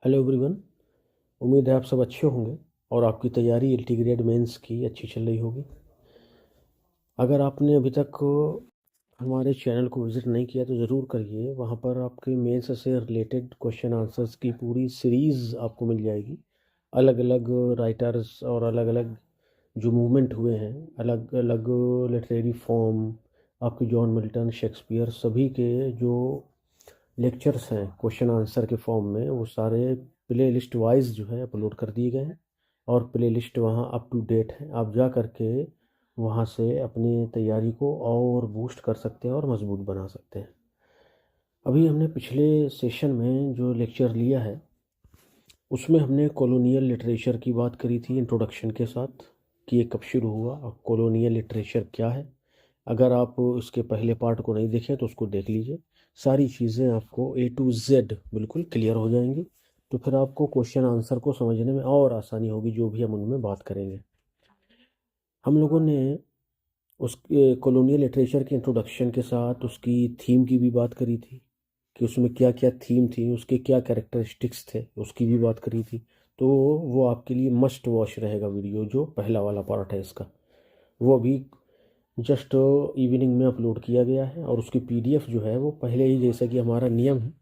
Hello everyone. उम्मीद है आप सब अच्छे होंगे और आपकी तैयारी इंटीग्रेटेड मेंस की अच्छी चल रही होगी। अगर आपने अभी तक हमारे चैनल को विज़िट नहीं किया तो ज़रूर करिए। वहाँ पर आपके मेंस से रिलेटेड क्वेश्चन आंसर्स की पूरी सीरीज़ आपको मिल जाएगी। अलग अलग राइटर्स और अलग अलग जो मूवमेंट हुए हैं, अलग अलग लिटरेरी फॉर्म, आपके जॉन मिल्टन, शेक्सपियर, सभी के जो लेक्चर्स हैं क्वेश्चन आंसर के फॉर्म में, वो सारे प्ले लिस्ट वाइज जो है अपलोड कर दिए गए हैं और प्ले लिस्ट वहाँ अप टू डेट है। आप जा कर के वहाँ से अपनी तैयारी को और बूस्ट कर सकते हैं और मज़बूत बना सकते हैं। अभी हमने पिछले सेशन में जो लेक्चर लिया है उसमें हमने कॉलोनियल लिटरेचर की बात करी थी इंट्रोडक्शन के साथ कि ये कब शुरू हुआ और कॉलोनियल लिटरेचर क्या है। अगर आप उसके पहले पार्ट को नहीं देखें तो उसको देख लीजिए। सारी चीज़ें आपको ए टू जेड बिल्कुल क्लियर हो जाएंगी, तो फिर आपको क्वेश्चन आंसर को समझने में और आसानी होगी जो भी हम उनमें बात करेंगे। हम लोगों ने उस कॉलोनियल लिटरेचर के इंट्रोडक्शन के साथ उसकी थीम की भी बात करी थी कि उसमें क्या क्या थीम थी, उसके क्या कैरेक्टरिस्टिक्स थे, उसकी भी बात करी थी। तो वो आपके लिए मस्ट वॉच रहेगा वीडियो, जो पहला वाला पार्ट है इसका। वो अभी जस्ट इवनिंग में अपलोड किया गया है और उसकी पीडीएफ जो है वो पहले ही, जैसा कि हमारा नियम है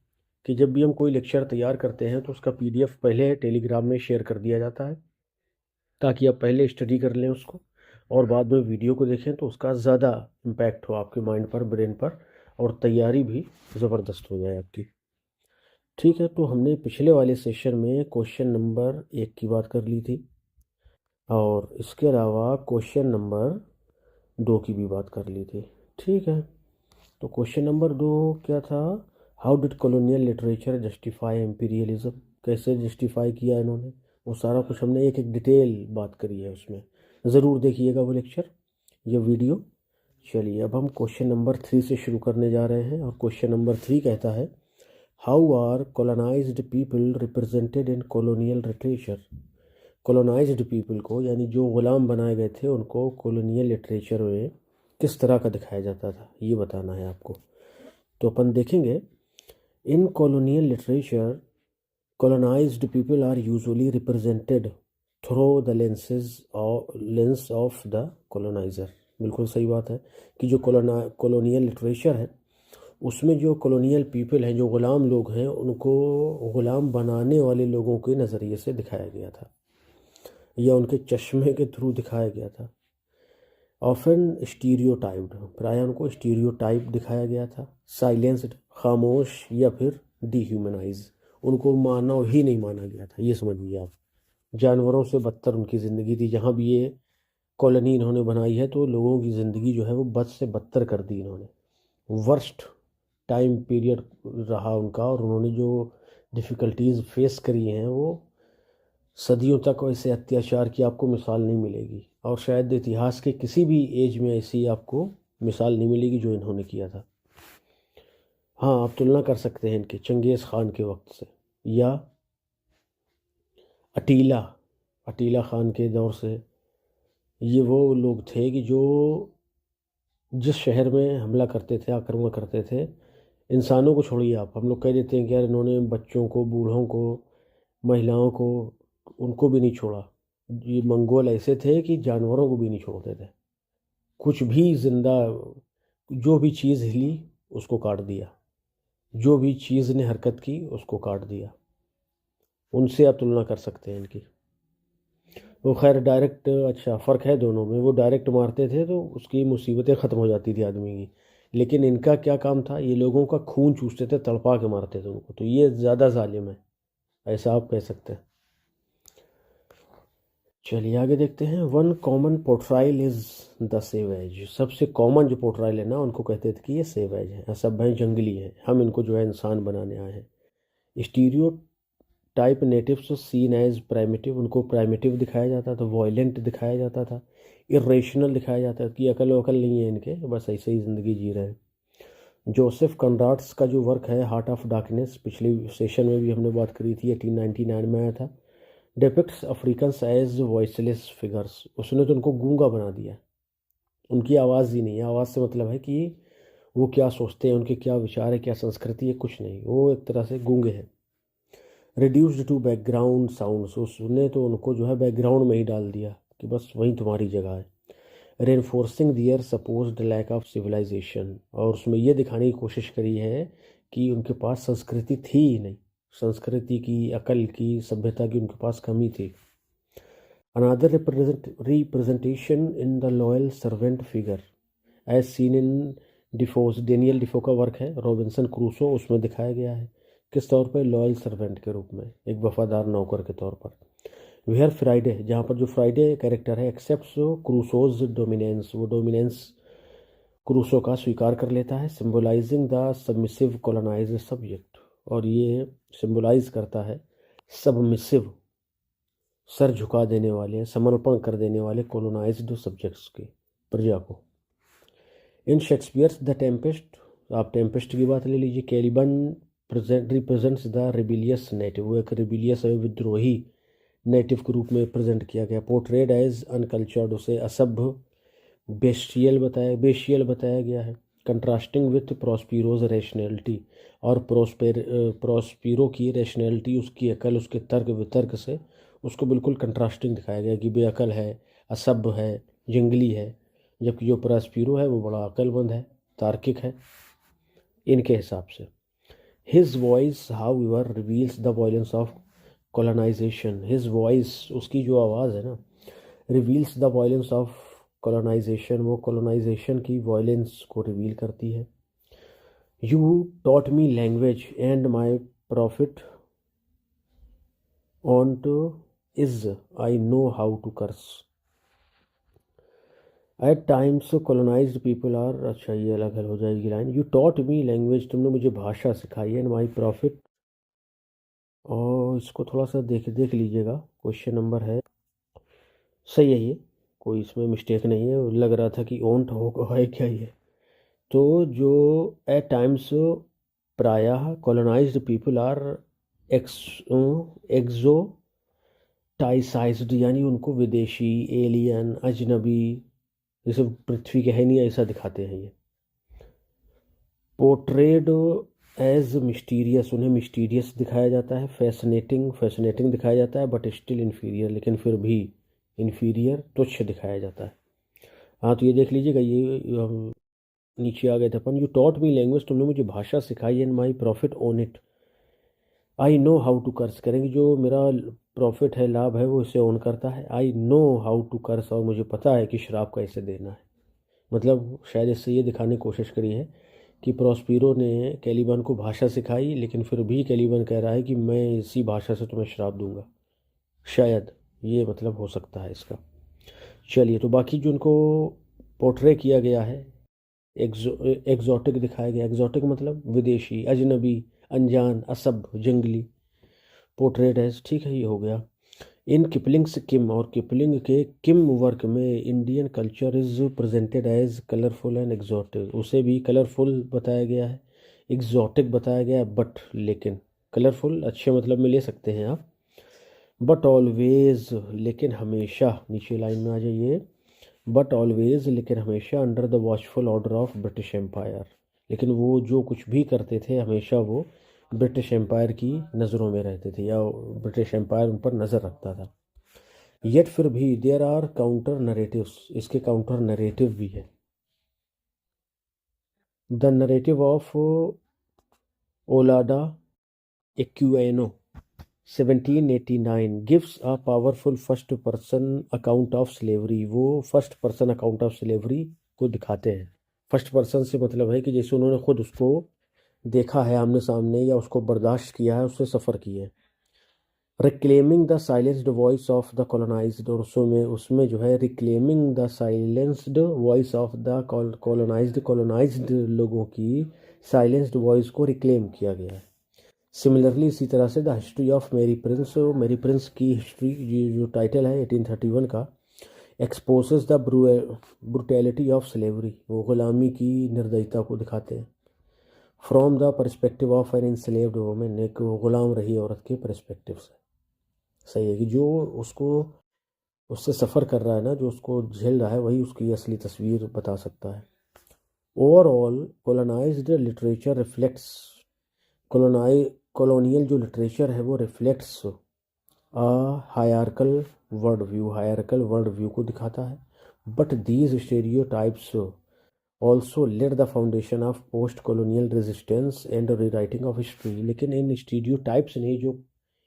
कि जब भी हम कोई लेक्चर तैयार करते हैं तो उसका पीडीएफ पहले टेलीग्राम में शेयर कर दिया जाता है ताकि आप पहले स्टडी कर लें उसको और बाद में वीडियो को देखें तो उसका ज़्यादा इम्पैक्ट हो आपके माइंड पर, ब्रेन पर, और तैयारी भी ज़बरदस्त हो जाए आपकी। ठीक है, तो हमने पिछले वाले सेशन में क्वेश्चन नंबर 1 की बात कर ली थी और इसके अलावा क्वेश्चन नंबर 2 की भी बात कर ली थी। ठीक है, तो क्वेश्चन नंबर 2 क्या था? How did colonial literature justify imperialism? कैसे जस्टिफाई किया इन्होंने, वो सारा कुछ हमने एक एक डिटेल बात करी है उसमें। ज़रूर देखिएगा वो लेक्चर, ये वीडियो। चलिए अब हम क्वेश्चन नंबर 3 से शुरू करने जा रहे हैं और क्वेश्चन नंबर 3 कहता है, how are colonised people represented in colonial literature? Colonised people को, यानी जो ग़ुलाम बनाए गए थे, उनको कॉलोनियल लिटरेचर में किस तरह का दिखाया जाता था, ये बताना है आपको। तो अपन देखेंगे, इन colonial literature colonized people are usually represented through the lens of the colonizer। बिल्कुल सही बात है कि जो कॉलोनियल लिटरेचर है उसमें जो कॉलोनियल पीपल हैं, जो ग़ुलाम लोग हैं, उनको ग़ुलाम बनाने वाले लोगों के नज़रिए से दिखाया गया था या उनके चश्मे के थ्रू दिखाया गया था। ऑफन स्टीरियोटाइप्ड, प्राय उनको स्टीरियोटाइप दिखाया गया था। साइलेंस्ड, खामोश, या फिर डीह्यूमनाइज, उनको मानव ही नहीं माना गया था। ये समझिए आप, जानवरों से बदतर उनकी ज़िंदगी थी। जहाँ भी ये कॉलोनी इन्होंने बनाई है तो लोगों की ज़िंदगी जो है वो बद से बदतर कर दी इन्होंने। वर्स्ट टाइम पीरियड रहा उनका और उन्होंने जो डिफ़िकल्टीज़ फेस करी हैं वो सदियों तक ऐसे अत्याचार की आपको मिसाल नहीं मिलेगी और शायद इतिहास के किसी भी एज में ऐसी आपको मिसाल नहीं मिलेगी जो इन्होंने किया था। हाँ, आप तुलना कर सकते हैं इनके चंगेज़ खान के वक्त से या अटीला अटीला खान के दौर से। ये वो लोग थे कि जो जिस शहर में हमला करते थे, आक्रमण करते थे, इंसानों को छोड़िए आप, हम लोग कह देते हैं कि यार इन्होंने बच्चों को, बूढ़ों को, महिलाओं को, उनको भी नहीं छोड़ा। ये मंगोल ऐसे थे कि जानवरों को भी नहीं छोड़ते थे। कुछ भी जिंदा, जो भी चीज़ हिली उसको काट दिया, जो भी चीज़ ने हरकत की उसको काट दिया। उनसे आप तुलना कर सकते हैं इनकी। वो खैर डायरेक्ट, अच्छा फ़र्क है दोनों में, वो डायरेक्ट मारते थे तो उसकी मुसीबतें ख़त्म हो जाती थी आदमी की, लेकिन इनका क्या काम था, ये लोगों का खून चूसते थे, तड़पा के मारते थे उनको, तो ये ज़्यादा जालिम है, ऐसा आप कह सकते हैं। चलिए आगे देखते हैं। One common portrayal is the savage. सबसे कॉमन जो पोर्ट्राइल है ना, उनको कहते थे कि ये सेवेज हैं, असभ्य हैं, जंगली हैं, हम इनको जो है इंसान बनाने आए हैं। Stereotype natives seen as primitive, उनको प्राइमिटिव दिखाया जाता था, वॉयलेंट दिखाया जाता था, इरेशनल दिखाया जाता था कि अकल वकल नहीं है इनके, बस ऐसे ही ज़िंदगी जी रहे हैं। जोसेफ कॉनराड्स का जो वर्क है हार्ट ऑफ डार्कनेस, पिछले सेशन में भी हमने बात करी थी, 1899 में आया था, depicts Africans as voiceless figures. उसने तो उनको गूंगा बना दिया, उनकी आवाज़ ही नहीं है। आवाज़ से मतलब है कि वो क्या सोचते हैं, उनके क्या विचार है, क्या संस्कृति है, कुछ नहीं, वो एक तरह से गूंगे हैं। रिड्यूस्ड टू बैकग्राउंड साउंड्स, उसने तो उनको जो है बैकग्राउंड में ही डाल दिया कि बस वहीं तुम्हारी जगह है। Reinforcing their supposed lack of civilisation, और उसमें ये दिखाने की कोशिश करी है कि उनके पास संस्कृति थी ही नहीं, संस्कृति की, अकल की, सभ्यता की उनके पास कमी थी। Another representation in the loyal servant figure as seen in Defoe's, Daniel Defoe का वर्क है रॉबिन्सन क्रूसो, उसमें दिखाया गया है किस तौर पर, लॉयल सर्वेंट के रूप में, एक वफादार नौकर के तौर पर। वेयर फ्राइडे, जहाँ पर जो फ्राइडे कैरेक्टर है एक्सेप्ट्स क्रूसोज डोमिनेंस, वो डोमिनेंस क्रूसो का स्वीकार कर लेता है। Symbolising the submissive colonised subject, और ये सिम्बोलाइज करता है सबमिसिव, सर झुका देने वाले, समर्पण कर देने वाले कॉलोनाइज्ड सब्जेक्ट्स की, प्रजा को। इन शेक्सपियर्स द टेम्पेस्ट, आप टेम्पेस्ट की बात ले लीजिए, कैलिबन रिप्रेजेंट्स द रिबिलियस नेटिव, वो एक रिबिलियस है, विद्रोही नेटिव के रूप में प्रेजेंट किया गया। पोर्ट्रेड एज अनकल्चर्ड, उसे असभ्य, बेशियल बताया गया है। कंट्रास्टिंग विथ प्रोस्पिरोज रैशनैलिटी, और प्रोस्पिरो की रैशनैलिटी, उसकी अकल, उसके तर्क वितर्क से उसको बिल्कुल कंट्रास्टिंग दिखाया गया कि बेअकल है, असभ्य है, जंगली है, जबकि जो प्रोस्पिरो है वो बड़ा अकलमंद है, तार्किक है इनके हिसाब से। His voice however reveals the violence of colonization, his voice, उसकी जो आवाज़ है ना, reveals the violence of colonization, वो कॉलोनाइजेशन की वॉयलेंस को रिवील करती है। You taught me language and my profit on to is I know how to curse. At times colonized people are, अच्छा ये अलग अलग हो जाएगी line. You taught me language, तुमने मुझे भाषा सिखाई, एंड माई प्रॉफिट, और इसको थोड़ा सा देख लीजिएगा, क्वेश्चन नंबर है, सही है ये, कोई इसमें मिस्टेक नहीं है, लग रहा था कि ओंट होगा है क्या ये। तो जो एट टाइम्स, प्रायः कॉलोनाइज्ड पीपल आर एक्सोटाइसाइज्ड, यानी उनको विदेशी, एलियन, अजनबी, जैसे पृथ्वी के है नहीं ऐसा दिखाते हैं ये। पोर्ट्रेड एज मिस्टीरियस, उन्हें मिस्टीरियस दिखाया जाता है। फैसिनेटिंग दिखाया जाता है, बट स्टिल इन्फीरियर, लेकिन फिर भी इन्फीरियर, तुच्छ दिखाया जाता है। हाँ तो ये देख लीजिएगा, ये नीचे आ गए थे अपन। यू टॉट मी लैंग्वेज, तुमने मुझे भाषा सिखाई, and my profit on it I know how to curse, करेंगे जो मेरा प्रॉफिट है, लाभ है, वो इसे ऑन करता है। I know how to curse, और मुझे पता है कि श्राप कैसे देना है। मतलब शायद इससे ये दिखाने की कोशिश करी है कि प्रोस्पिरो ने कैलिबन को भाषा सिखाई, लेकिन फिर भी कैलिबन कह रहा है कि मैं इसी भाषा से तुम्हें श्राप दूंगा, शायद ये मतलब हो सकता है इसका। चलिए, तो बाकी जो उनको पोर्ट्रे किया गया है, एग्जॉटिक दिखाया गया, एग्जॉटिक मतलब विदेशी, अजनबी, अनजान, असभ्य, जंगली, पोर्ट्रेट एज, ठीक है ये हो गया। इन किपलिंग्स किम, और किपलिंग के किम वर्क में Indian culture is presented as colourful and exotic, उसे भी कलरफुल बताया गया है, एग्जॉटिक बताया गया है, बट लेकिन कलरफुल अच्छे मतलब में ले सकते हैं आप, बट ऑलवेज, लेकिन हमेशा, नीचे लाइन में आ जाइए, बट ऑलवेज, लेकिन हमेशा, under the watchful order of British empire, लेकिन वो जो कुछ भी करते थे हमेशा वो ब्रिटिश एम्पायर की नज़रों में रहते थे, या ब्रिटिश एम्पायर उन पर नज़र रखता था। येट फिर भी देयर आर काउंटर नरेटिव्स, इसके काउंटर नरेटिव भी है। The narrative of Olaudah Equiano 1789 gives a powerful first person account of slavery, वो first person account of slavery को दिखाते हैं। फर्स्ट पर्सन से मतलब है कि जैसे उन्होंने खुद उसको देखा है आमने सामने, या उसको बर्दाश्त किया है, उससे सफ़र किया है। Reclaiming the silenced voice of the colonised, और उसमें जो है reclaiming the silenced voice of the colonised लोगों की साइलेंस्ड वॉइस को रिक्लेम किया गया है। सिमिलरली इसी तरह से the history of Mary Prince की हिस्ट्री, ये जो टाइटल है 1831 का, exposes the brutality of slavery, वो गुलामी की निर्दयता को दिखाते हैं। From the perspective of an enslaved women, एक गुलाम रही औरत के परस्पेक्टिव से। सही है कि जो उसको, उससे सफ़र कर रहा है ना, जो उसको झेल रहा है, वही उसकी असली तस्वीर बता सकता है। Overall colonized literature reflects colonial जो लिटरेचर है वो रिफ्लेक्ट्स हायरार्कल वर्ल्ड व्यू को दिखाता है, but these stereotypes also laid the foundation of post colonial resistance and rewriting of history. लेकिन इन स्टीरियोटाइप्स ने जो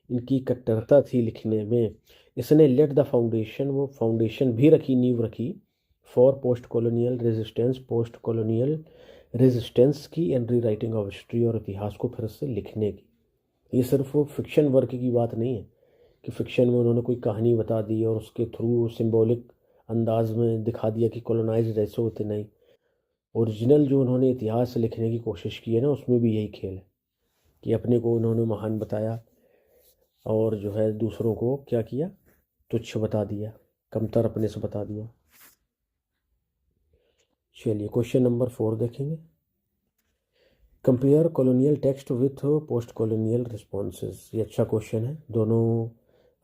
इनकी कट्टरता थी लिखने में, इसने लेड द फाउंडेशन, वो फाउंडेशन भी रखी, नींव रखी फॉर पोस्ट कॉलोनियल रेजिस्टेंस की एंड रीराइटिंग ऑफ हिस्ट्री, और इतिहास को फिर से लिखने की। ये सिर्फ फिक्शन वर्क की बात नहीं है कि फिक्शन में उन्होंने कोई कहानी बता दी और उसके थ्रू सिंबॉलिक अंदाज में दिखा दिया कि कॉलोनाइज्ड ऐसे होते। नहीं, ओरिजिनल जो उन्होंने इतिहास लिखने की कोशिश की है ना, उसमें भी यही खेल है कि अपने को उन्होंने महान बताया और जो है दूसरों को क्या किया, तुच्छ बता दिया, कमतर अपने से बता दिया। चलिए क्वेश्चन नंबर 4 देखेंगे। Compare colonial text with post colonial responses. ये अच्छा क्वेश्चन है। दोनों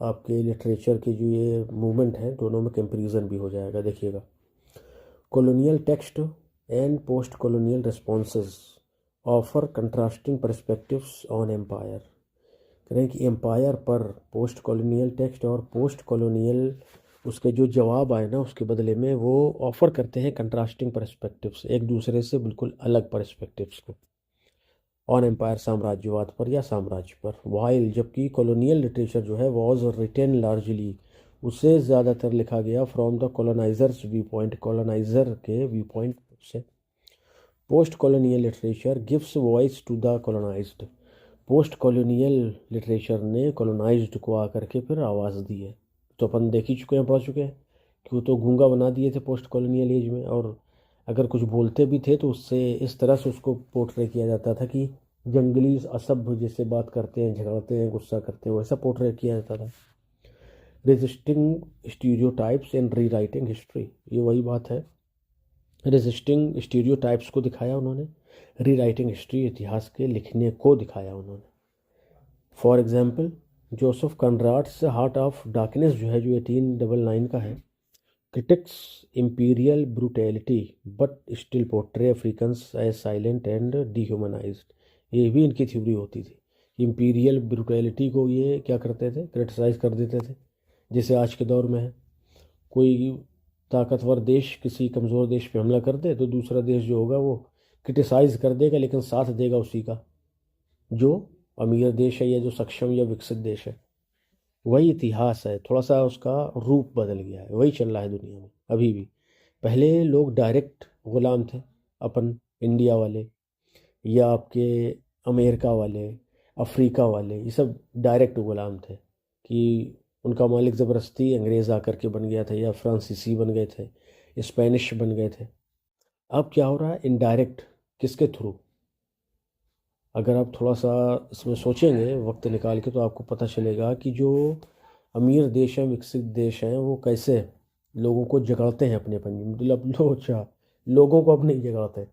आपके लिटरेचर की जो ये मूवमेंट है, दोनों में कंपेरिजन भी हो जाएगा। देखिएगा, colonial text and post colonial responses offer contrasting perspectives on empire. कह रहे हैं कि एम्पायर पर पोस्ट कॉलोनियल टेक्स्ट और पोस्ट कॉलोनियल उसके जो जवाब आए ना, उसके बदले में वो ऑफर करते हैं कंट्रास्टिंग पर्सपेक्टिव्स, एक दूसरे से बिल्कुल अलग पर्सपेक्टिव्स को, ऑन एम्पायर साम्राज्यवाद पर या साम्राज्य पर। वाइल जबकि कॉलोनियल लिटरेचर जो है वॉज रिटेन लार्जली, उसे ज़्यादातर लिखा गया from the colonizer's view point, colonizer के व्यू पॉइंट से। Post colonial literature gives voice to the colonized. Post colonial literature ने कॉलोनाइज्ड को आकर के फिर आवाज़ दी है। तो अपन देख ही चुके हैं, पढ़ चुके हैं कि वो तो गूंगा बना दिए थे पोस्ट कॉलोनियल एज में, और अगर कुछ बोलते भी थे तो उससे इस तरह से उसको पोर्ट्रे किया जाता था कि जंगली असभ्य जैसे बात करते हैं, झगड़ते हैं, गुस्सा करते हैं, वैसा पोर्ट्रे किया जाता था। Resisting stereotypes and re writing history, ये वही बात है। रेजिस्टिंग स्टीरियोटाइप्स को दिखाया उन्होंने, री राइटिंग हिस्ट्री इतिहास के लिखने को दिखाया उन्होंने। For example Joseph Conrad's Heart of Darkness जो है, जो 1899 का है, critics imperial brutality but still portray Africans as silent and dehumanized। ये भी इनकी थ्योरी होती थी। इंपीरियल ब्रुटैलिटी को ये क्या करते थे, क्रिटिसाइज कर देते थे। जैसे आज के दौर में है, कोई ताकतवर देश किसी कमज़ोर देश पे हमला कर दे तो दूसरा देश जो होगा वो क्रिटिसाइज कर देगा, लेकिन साथ देगा उसी का जो अमीर देश है या जो सक्षम या विकसित देश है। वही इतिहास है, थोड़ा सा उसका रूप बदल गया है, वही चल रहा है दुनिया में अभी भी। पहले लोग डायरेक्ट गुलाम थे, अपन इंडिया वाले या आपके अमेरिका वाले, अफ्रीका वाले, ये सब डायरेक्ट गुलाम थे कि उनका मालिक ज़बरदस्ती अंग्रेज़ आकर के बन गया था या फ्रांसीसी बन गए थे, स्पेनिश बन गए थे। अब क्या हो रहा है, इनडायरेक्ट, किसके थ्रू? अगर आप थोड़ा सा इसमें सोचेंगे वक्त निकाल के, तो आपको पता चलेगा कि जो अमीर देश हैं, विकसित देश हैं, वो कैसे लोगों को जगाड़ते हैं अपने पंजे में। मतलब अच्छा, लोगों को अब नहीं जगाड़ते,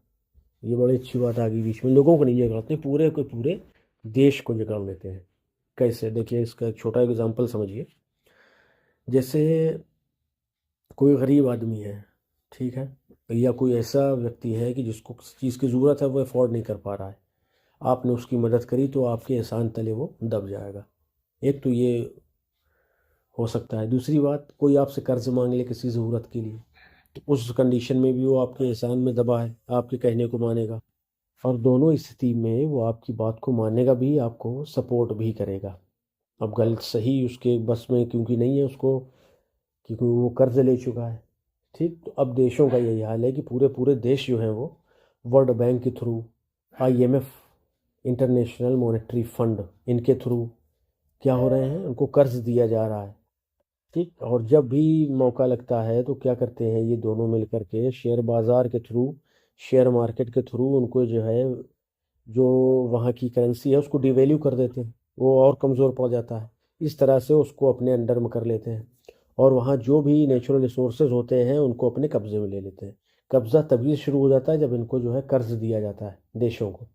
ये बड़ी अच्छी बात आ गई बीच में। लोगों को नहीं जगाड़ते, पूरे के पूरे देश को जगाड़ लेते हैं। कैसे, देखिए इसका एक छोटा एग्जाम्पल समझिए। जैसे कोई गरीब आदमी है, ठीक है, या कोई ऐसा व्यक्ति है कि जिसको किसी चीज़ की ज़रूरत है, वो अफोर्ड नहीं कर पा रहा है, आपने उसकी मदद करी तो आपके एहसान तले वो दब जाएगा। एक तो ये हो सकता है। दूसरी बात, कोई आपसे कर्ज मांग ले किसी ज़रूरत के लिए, तो उस कंडीशन में भी वो आपके एहसान में दबा है, आपके कहने को मानेगा, और दोनों स्थिति में वो आपकी बात को मानेगा भी, आपको सपोर्ट भी करेगा। अब गलत सही उसके बस में क्योंकि नहीं है उसको, क्योंकि वो कर्ज ले चुका है। ठीक, तो अब देशों का यही हाल है कि पूरे पूरे देश जो हैं वो वर्ल्ड बैंक के through, IMF, international monetary fund, इनके थ्रू क्या हो रहे हैं, उनको कर्ज दिया जा रहा है। ठीक, और जब भी मौका लगता है तो क्या करते हैं ये दोनों मिलकर के शेयर बाज़ार के थ्रू, शेयर मार्केट के थ्रू उनको जो है, जो वहाँ की करेंसी है उसको डिवैल्यू कर देते हैं, वो और कमज़ोर पड़ जाता है। इस तरह से उसको अपने अंडर में कर लेते हैं, और वहाँ जो भी नेचुरल रिसोर्सेज होते हैं उनको अपने कब्जे में ले लेते हैं। कब्ज़ा तभी शुरू हो जाता है जब इनको जो है कर्ज दिया जाता है देशों को,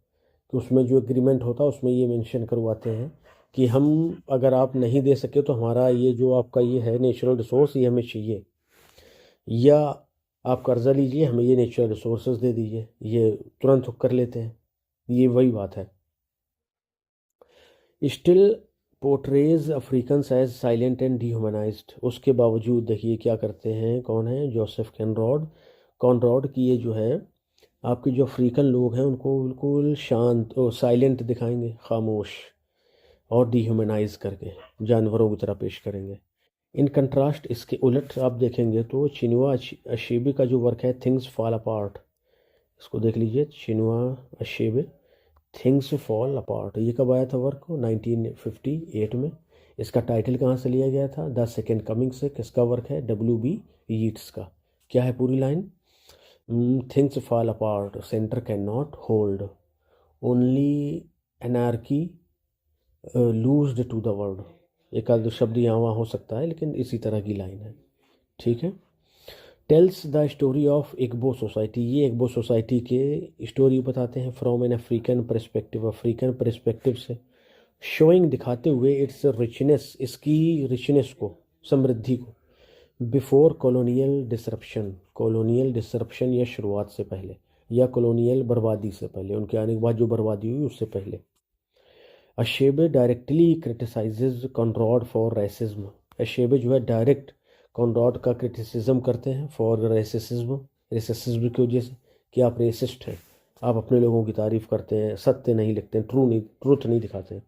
तो उसमें जो एग्रीमेंट होता है उसमें ये मेंशन करवाते हैं कि हम, अगर आप नहीं दे सके तो हमारा ये जो आपका ये है नेचुरल रिसोर्स, ये हमें चाहिए, या आप कर्जा लीजिए, हमें ये नेचुरल रिसोर्सेज दे दीजिए। ये तुरंत कर लेते हैं। ये वही बात है। Still portrays Africans as silent and dehumanised. उसके बावजूद देखिए क्या करते हैं, कौन है, जोसेफ कॉनरॉड की ये जो है आपके जो अफ्रीकन लोग हैं उनको बिल्कुल शांत और साइलेंट दिखाएंगे, खामोश, और डिह्यूमनाइज करके जानवरों की तरह पेश करेंगे। इन कंट्रास्ट इसके उलट आप देखेंगे तो चिनुआ अशेबे का जो वर्क है थिंग्स फॉल अपार्ट, इसको देख लीजिए, चिनुआ अशेबे थिंग्स फॉल अपार्ट। ये कब आया था वर्क, 1958 में। इसका टाइटल कहाँ से लिया गया था, द सेकेंड कमिंग से। किसका वर्क है, W.B. यीट्स का। क्या है पूरी line, things fall apart, centre can not hold, only anarchy loosed to the world. एक आध शब्द यहाँ वहाँ हो सकता है, लेकिन इसी तरह की लाइन है, ठीक है। Tells the story of Igbo society, ये इग्बो सोसाइटी के स्टोरी बताते हैं from an African perspective, African perspective से, शोइंग दिखाते हुए इट्स रिचनेस, इसकी रिचनेस को, समृद्धि को, before colonial disruption, colonial disruption या शुरुआत से पहले, या कॉलोनियल बर्बादी से पहले, उनके आने के बाद जो बर्बादी हुई उससे पहले। अशेबे डायरेक्टली क्रिटिसाइजेज कॉनरॉड फॉर रेसिज्म, अशेबे जो है डायरेक्ट कॉनरॉड का क्रिटिसिज्म करते हैं फॉर रेसिज्म, रेसिज्म की वजह से कि आप रेसिस्ट हैं, आप अपने लोगों की तारीफ करते हैं, सत्य नहीं लिखते हैं, ट्रूथ नहीं दिखाते हैं।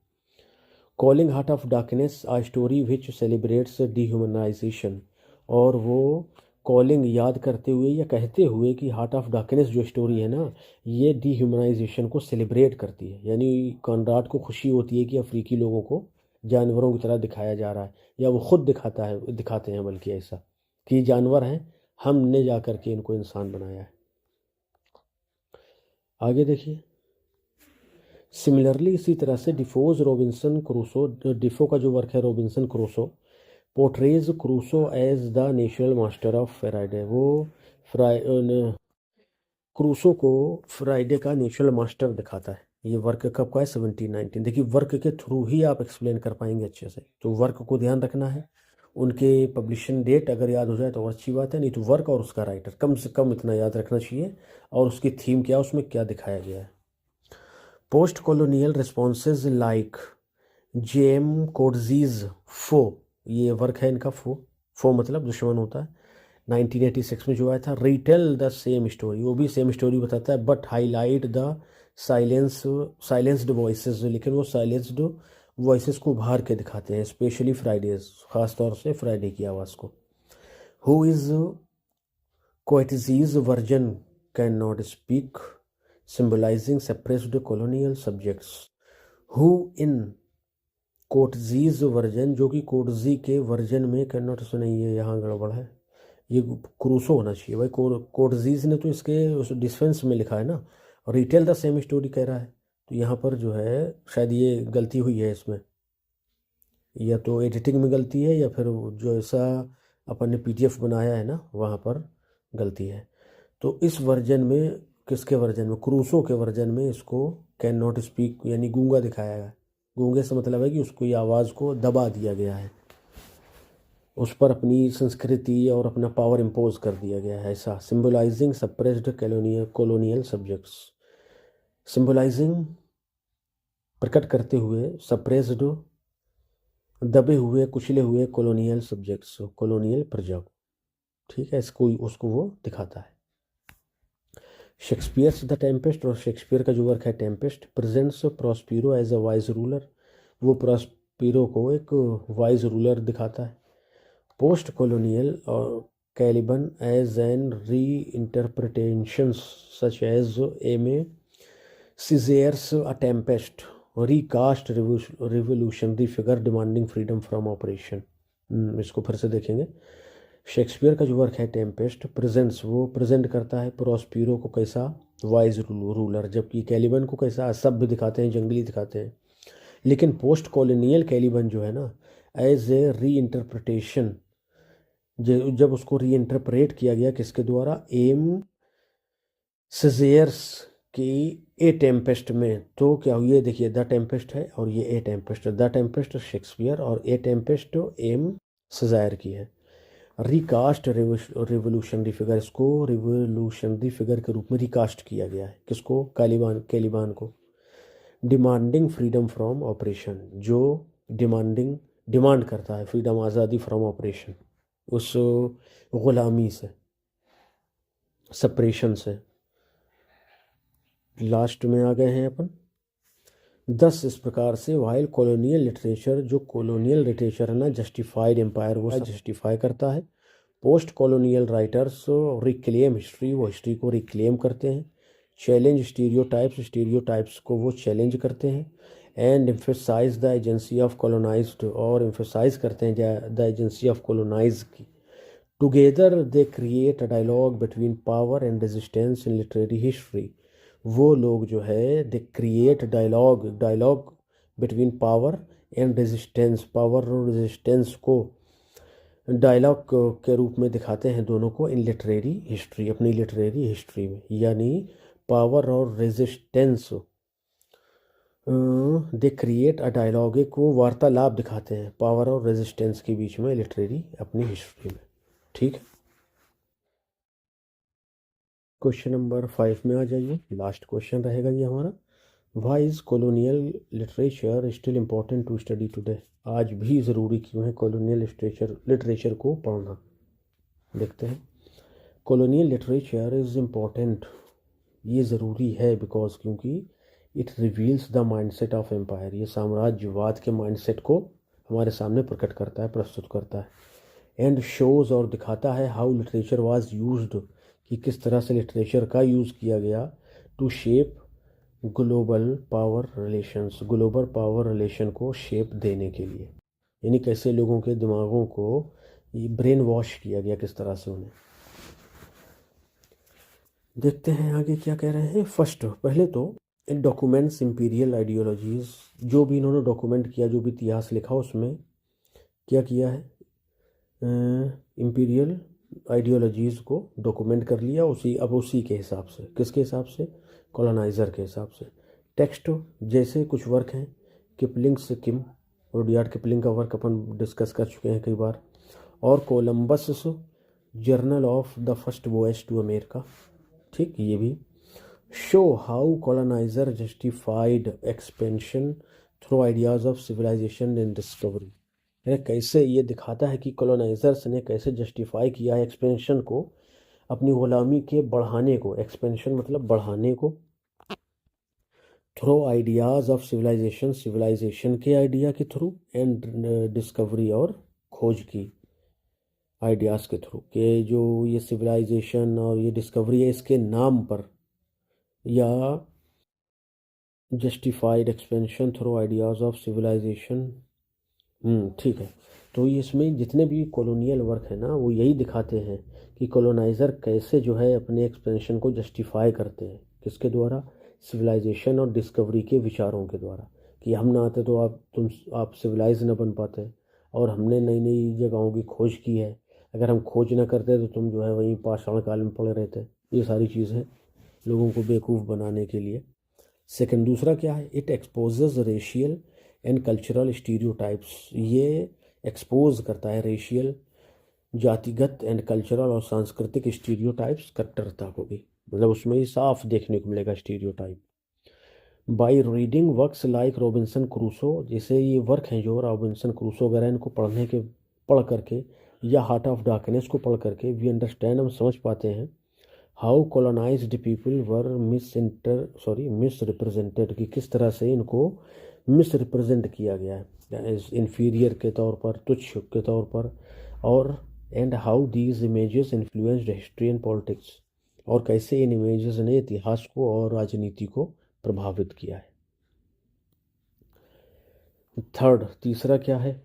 Calling heart of darkness a story which celebrates dehumanization, और वो कॉलिंग याद करते हुए या कहते हुए कि हार्ट ऑफ डार्कनेस जो स्टोरी है ना, ये डिह्यूमनाइजेशन को सेलिब्रेट करती है। यानी कॉनराड को खुशी होती है कि अफ्रीकी लोगों को जानवरों की तरह दिखाया जा रहा है, या वो खुद दिखाते हैं बल्कि ऐसा कि जानवर हैं, हमने जा कर के इनको इंसान बनाया है। आगे देखिए, सिमिलरली इसी तरह से डिफोज रॉबिन्सन क्रूसो, डिफो का जो वर्क है Robinson Crusoe, portrays Crusoe as the natural master of Friday, वो क्रूसो को फ्राइडे का नेचुरल मास्टर दिखाता है। ये वर्क कब का है, 1719। देखिए वर्क के थ्रू ही आप एक्सप्लेन कर पाएंगे अच्छे से, तो वर्क को ध्यान रखना है, उनके पब्लिशिंग डेट अगर याद हो जाए तो और अच्छी बात है, नहीं तो वर्क और उसका राइटर कम से कम इतना याद रखना चाहिए, और उसकी थीम क्या, उसमें क्या दिखाया गया है। Post colonial responses like J M Coetzee's Foe, ये वर्क है इनका, फो मतलब दुश्मन होता है, 1986 में जो आया था। रिटेल द सेम स्टोरी, वो भी सेम स्टोरी बताता है, but highlight the silenced voices, लेकिन वो साइलेंस्ड वॉइसेस को उभार के दिखाते हैं, स्पेशली फ्राइडेज, खास तौर से फ्राइडे की आवाज़ को। Who is Coetzee's version can not speak, symbolising suppressed colonial subjects. Who in Coetzee's version, जो कि कोटजी के वर्जन में कैन नॉट, सुना ये यहाँ गड़बड़ है, ये क्रूसो होना चाहिए भाई, कोटजीज ने तो इसके उस डिफेंस में लिखा है ना, रिटेल द सेम स्टोरी कह रहा है, तो यहाँ पर जो है शायद ये गलती हुई है इसमें, या तो एडिटिंग में गलती है, या फिर जो ऐसा अपन ने PDF बनाया है ना वहाँ पर गलती है। तो इस वर्जन में, किसके वर्जन में, क्रूसो के वर्जन में इसको कैन नॉट स्पीक यानी गूंगा दिखाया है। गूंगे से मतलब है कि उसको ये आवाज़ को दबा दिया गया है, उस पर अपनी संस्कृति और अपना पावर इम्पोज कर दिया गया है, ऐसा। Symbolising suppressed colonial subjects, symbolising प्रकट करते हुए, सप्रेस्ड दबे हुए, कुचले हुए, कॉलोनियल सब्जेक्ट्स, कॉलोनियल प्रजा को, ठीक है, इसको उसको वो दिखाता है। शेक्सपियर्स द टेम्पेस्ट, और शेक्सपियर का जो वर्क है Tempest, presents Prospero as a wise ruler, वो प्रॉस्पिरो को एक वाइज रूलर दिखाता है। पोस्ट कॉलोनियल और Caliban as an reinterpretation such as Aime Cesaire's a Tempest, recast revolutionary figure demanding freedom from oppression. इसको फिर से देखेंगे। शेक्सपियर का जो वर्क है टेम्पेस्ट, प्रेजेंट्स, वो प्रेजेंट करता है प्रॉस्पिरो को कैसा, वाइज रूलर, जबकि कैलिबन को कैसा, असभ्य दिखाते हैं, जंगली दिखाते हैं। लेकिन पोस्ट कॉलोनियल कैलिबन जो है ना, एज ए री इंटरप्रिटेशन, जब उसको री इंटरप्रेट किया गया किसके द्वारा, एम सिजेयर्स की ए टेम्पेस्ट में, तो क्या हुई है, देखिए द टेम्पेस्ट है और ये ए टेम्पेस्ट, द टेम्पेस्ट शेक्सपियर और ए टेम्पेस्ट एम सिजायर की है। रिकास्ट रिवोल्यूशनरी फिगर, इसको रिवोल्यूशनरी फिगर के रूप में रिकास्ट किया गया है, किसको, कैलिबान को। डिमांडिंग फ्रीडम फ्रॉम ऑपरेशन, जो डिमांड करता है फ्रीडम, आज़ादी फ्रॉम ऑपरेशन, उस ग़ुलामी से, सप्रेशन से। लास्ट में आ गए हैं अपन 10। इस प्रकार से वाइल कॉलोनियल लिटरेचर, जो कॉलोनियल लिटरेचर है ना, जस्टिफाइड एम्पायर को जस्टिफाई करता है। Post colonial writers reclaim history, वो हिस्ट्री को रिक्लेम करते हैं। चैलेंज स्टीरियोटाइप्स को वो चैलेंज करते हैं। And emphasize the agency of colonized, और एम्फेसाइज करते हैं द एजेंसी ऑफ कॉलोनाइज की। Together they create a dialogue between power and resistance in literary history. वो लोग जो है they create dialogue between power and resistance, power और resistance को डायलॉग के रूप में दिखाते हैं दोनों को इन लिटरेरी हिस्ट्री, अपनी लिटरेरी हिस्ट्री में। यानी पावर और resistance they create a dialogue, को वार्तालाप दिखाते हैं पावर और रेजिस्टेंस के बीच में लिटरेरी अपनी हिस्ट्री में। ठीक है, क्वेश्चन नंबर 5 में आ जाइए। लास्ट क्वेश्चन रहेगा ये हमारा। Why is colonial literature still important to study today. आज भी ज़रूरी क्यों है कॉलोनियल लिटरेचर को पढ़ना। देखते हैं। कॉलोनियल लिटरेचर इज़ इम्पोर्टेंट, ये ज़रूरी है बिकॉज, क्योंकि it reveals the mindset of empire, ये साम्राज्यवाद के माइंडसेट को हमारे सामने प्रकट करता है, प्रस्तुत करता है। एंड शोज़, और दिखाता है हाउ लिटरेचर वाज यूज्ड, कि किस तरह से लिटरेचर का यूज़ किया गया to shape global power relation को शेप देने के लिए। यानी कैसे लोगों के दिमागों को ब्रेन वॉश किया गया, किस तरह से उन्हें। देखते हैं आगे क्या कह रहे हैं। फर्स्ट, पहले तो इन डॉक्यूमेंट्स इंपीरियल आइडियोलॉजीज़, जो भी इन्होंने डॉक्यूमेंट किया, जो भी इतिहास लिखा, उसमें क्या किया है, इंपीरियल आइडियोलॉजीज़ को डॉक्यूमेंट कर लिया। उसी के हिसाब से, किसके हिसाब से, कॉलोनाइज़र के हिसाब से। टेक्स्ट, जैसे कुछ वर्क हैं किपलिंग से किम, रुडयार्ड किपलिंग का वर्क अपन डिस्कस कर चुके हैं कई बार। और Columbus journal of the first voyage to America, ठीक, ये भी। Show how colonizer justified expansion through ideas of civilization and discovery, है कैसे ये दिखाता है कि कॉलोनाइजर्स ने कैसे जस्टिफाई किया है एक्सपेंशन को, अपनी ग़ुलामी के बढ़ाने को। एक्सपेंशन मतलब बढ़ाने को, थ्रू आइडियाज़ ऑफ सिविलाइजेशन के आइडिया के थ्रू, एंड डिस्कवरी, और खोज की आइडियाज़ के थ्रू, कि जो ये सिविलाइजेशन और ये डिस्कवरी है इसके नाम पर, या justified expansion through ideas of civilization. ठीक है। तो इसमें जितने भी कॉलोनियल वर्क है ना, वो यही दिखाते हैं कि कॉलोनाइज़र कैसे जो है अपने एक्सपेंशन को जस्टिफाई करते हैं, किसके द्वारा, सिविलाइजेशन और डिस्कवरी के विचारों के द्वारा। कि हम ना आते तो आप सिविलाइज ना बन पाते, और हमने नई नई जगहों की खोज की है, अगर हम खोज ना करते तो तुम जो है वहीं पाषाण काल में पड़े रहते। ये सारी चीज़ें लोगों को बेवकूफ़ बनाने के लिए। सेकंड, दूसरा क्या है, it exposes racial and cultural stereotypes, ये एक्सपोज करता है रेशियल, जातिगत, एंड कल्चरल और सांस्कृतिक स्टीरियोटाइप्स, कट्टरता को भी, मतलब उसमें ही साफ देखने को मिलेगा stereotype. By reading works like Robinson Crusoe, जैसे ये वर्क हैं जो रॉबिन्सन क्रूसो वगैरह, इनको पढ़ करके, या हार्ट ऑफ डार्कनेस को पढ़ करके, वी अंडरस्टैंड, हम समझ पाते हैं how colonised people were miss represented, कि किस तरह से इनको मिस रिप्रेजेंट किया गया है, इन्फीरियर के तौर पर, तुच्छ के तौर पर। और and how these images influenced history and politics, और कैसे इन इमेजेस ने इतिहास को और राजनीति को प्रभावित किया है। थर्ड, तीसरा क्या है,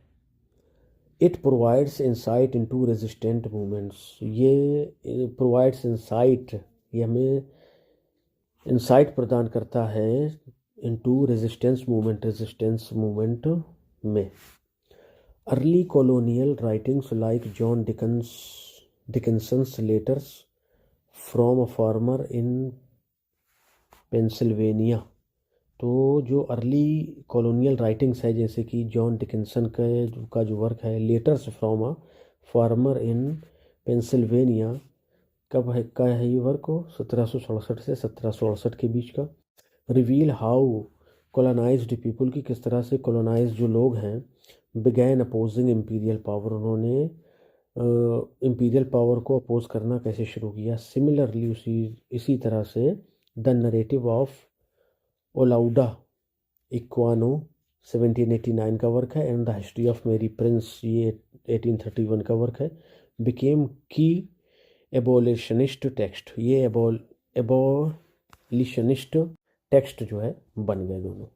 it provides insight into resistant movements, ये प्रोवाइड्स इंसाइट, ये हमें इंसाइट प्रदान करता है इनटू रेजिस्टेंस मूवमेंट में। Early colonial writings like John Dickinson's Letters from a Farmer in Pennsylvania, तो जो अर्ली कॉलोनियल राइटिंग्स है, जैसे कि जॉन डिकिंसन का जो वर्क है, letters from a Farmer in Pennsylvania, कब है ये वर्क को, 1767 से 1768 के बीच का। रिवील हाउ कॉलोनाइज्ड पीपल की किस तरह से कॉलोनाइज जो लोग हैं बिगैन अपोजिंग इम्पीरियल पावर, उन्होंने इम्पीरियल पावर को अपोज करना कैसे शुरू किया। सिमिलरली इसी तरह से द नरेटिव ऑफ ओलाउडा इक्वानो 1789 का वर्क है एंड द हिस्ट्री ऑफ मेरी प्रिंस ये 1831 का वर्क है। बिकेम की एबोलिशनिस्ट टेक्स्ट, ये एबोलिशनिस्ट टेक्स्ट जो है बन गए दोनों।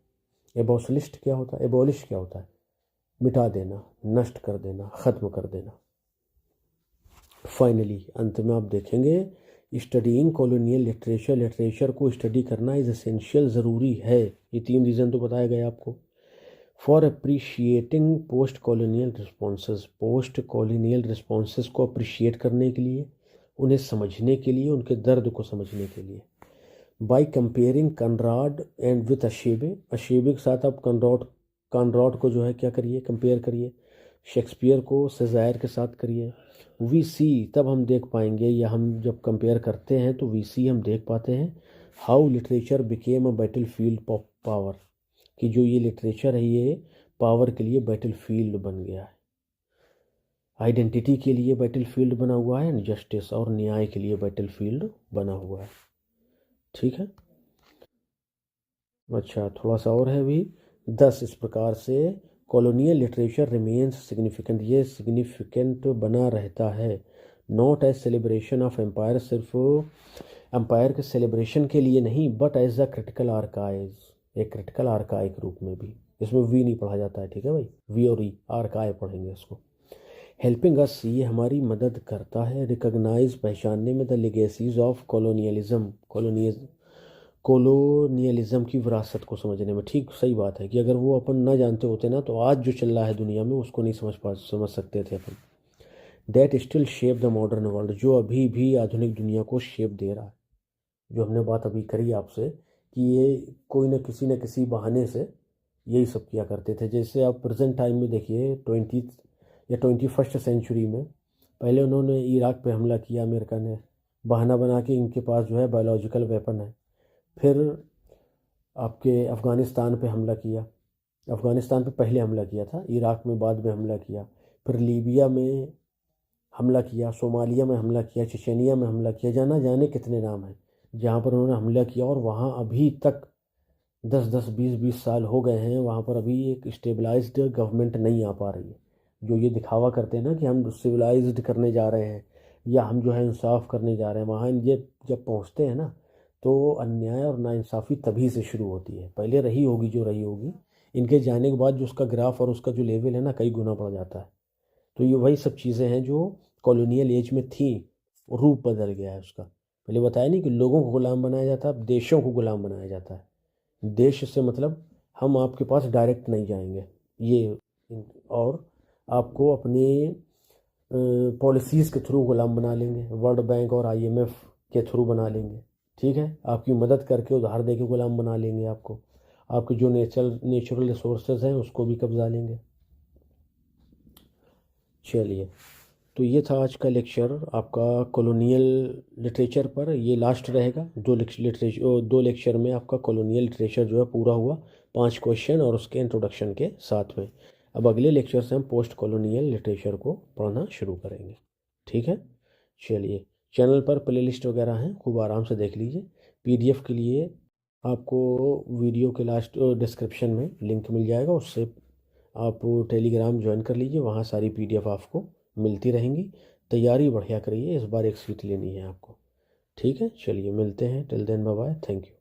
एबोलिस्ट क्या होता है, एबोलिश क्या होता है, मिटा देना, नष्ट कर देना, ख़त्म कर देना। फाइनली अंत में आप देखेंगे स्टडीइंग कॉलोनियल लिटरेचर, लिटरेचर को स्टडी करना इज़ एसेंशियल, ज़रूरी है। ये 3 रीज़न तो बताया गया आपको। For appreciating post colonial responses, post colonial responses को अप्रिशिएट करने के लिए, उन्हें समझने के लिए, उनके दर्द को समझने के लिए। By comparing Conrad and with Achebe, Achebe के साथ आप कॉनराड को जो है क्या करिए, कंपेयर करिए। शेक्सपियर को सेज़ायर के साथ करिए। वी सी, तब हम देख पाएंगे, या हम जब कंपेयर करते हैं तो वी सी हम देख पाते हैं how literature became a battle field of power, कि जो ये लिटरेचर है ये पावर के लिए बैटल फील्ड बन गया है, आइडेंटिटी के लिए बैटल फील्ड बना हुआ है, एंड जस्टिस और न्याय के लिए बैटल फील्ड बना हुआ है। ठीक है, अच्छा थोड़ा सा और है अभी। 10 इस प्रकार से कॉलोनियल लिटरेचर रिमेन्स सिग्निफिकेंट, ये सिग्निफिकेंट बना रहता है। Not as celebration of empire, सिर्फ एम्पायर के सेलिब्रेशन के लिए नहीं, but as a critical archive, एक क्रिटिकल आर्काइव के रूप में भी। इसमें वी नहीं पढ़ा जाता है, ठीक है भाई, वी और ई, आर्काइव पढ़ेंगे इसको। हेल्पिंग अस, ये हमारी मदद करता है रिकॉग्नाइज, पहचानने में the legacies of colonialism, colonialism की विरासत को समझने में। ठीक, सही बात है कि अगर वो अपन ना जानते होते ना तो आज जो चल रहा है दुनिया में उसको नहीं समझ सकते थे अपन। That still shape the modern world, जो अभी भी आधुनिक दुनिया को शेप दे रहा है। जो हमने बात अभी करी आपसे कि ये कोई न किसी बहाने से यही सब किया करते थे। जैसे आप प्रेजेंट टाइम में देखिए 20 या 21st सेंचुरी में, पहले उन्होंने इराक पे हमला किया, अमेरिका ने बहाना बना के इनके पास जो है बायोलॉजिकल वेपन है। फिर आपके अफ़गानिस्तान पे हमला किया, अफ़गानिस्तान पे पहले हमला किया था, इराक में बाद में हमला किया, फिर लीबिया में हमला किया, सोमालिया में हमला किया, चेचेनिया में हमला किया, जाना जाने कितने नाम हैं जहाँ पर उन्होंने हमला किया। और वहाँ अभी तक 10-10, 20-20 साल हो गए हैं, वहाँ पर अभी एक स्टेबलाइज्ड गवर्नमेंट नहीं आ पा रही है। जो ये दिखावा करते हैं ना कि हम सिविलाइज्ड करने जा रहे हैं या हम जो है इंसाफ करने जा रहे हैं, वहाँ ये जब पहुँचते हैं ना तो अन्याय और नाइंसाफ़ी तभी से शुरू होती है। पहले रही होगी जो रही होगी, इनके जाने के बाद जो उसका ग्राफ और उसका जो लेवल है ना कई गुना बढ़ जाता है। तो ये वही सब चीज़ें हैं जो कॉलोनियल एज में थी, रूप बदल गया है उसका। पहले बताया नहीं कि लोगों को गुलाम बनाया जाता है, अब देशों को गुलाम बनाया जाता है। देश से मतलब हम आपके पास डायरेक्ट नहीं जाएंगे ये, और आपको अपनी पॉलिसीज़ के थ्रू गुलाम बना लेंगे, वर्ल्ड बैंक और IMF के थ्रू बना लेंगे। ठीक है, आपकी मदद करके उधार दे के गुलाम बना लेंगे आपको, आपके जो नेचुरल रिसोर्सेज हैं उसको भी कब्जा लेंगे। चलिए, तो ये था आज का लेक्चर आपका कॉलोनियल लिटरेचर पर। ये लास्ट रहेगा, 2 लेक्चर में आपका कॉलोनियल लिटरेचर जो है पूरा हुआ, 5 क्वेश्चन और उसके इंट्रोडक्शन के साथ में। अब अगले लेक्चर से हम पोस्ट कॉलोनियल लिटरेचर को पढ़ना शुरू करेंगे। ठीक है, चलिए, चैनल पर प्लेलिस्ट वगैरह हैं, खूब आराम से देख लीजिए। PDF के लिए आपको वीडियो के लास्ट डिस्क्रिप्शन में लिंक मिल जाएगा, उससे आप टेलीग्राम ज्वाइन कर लीजिए, वहाँ सारी PDF आपको मिलती रहेंगी। तैयारी बढ़िया करिए, इस बार एक सीट लेनी है आपको। ठीक है, चलिए मिलते हैं, till then bye bye, thank you.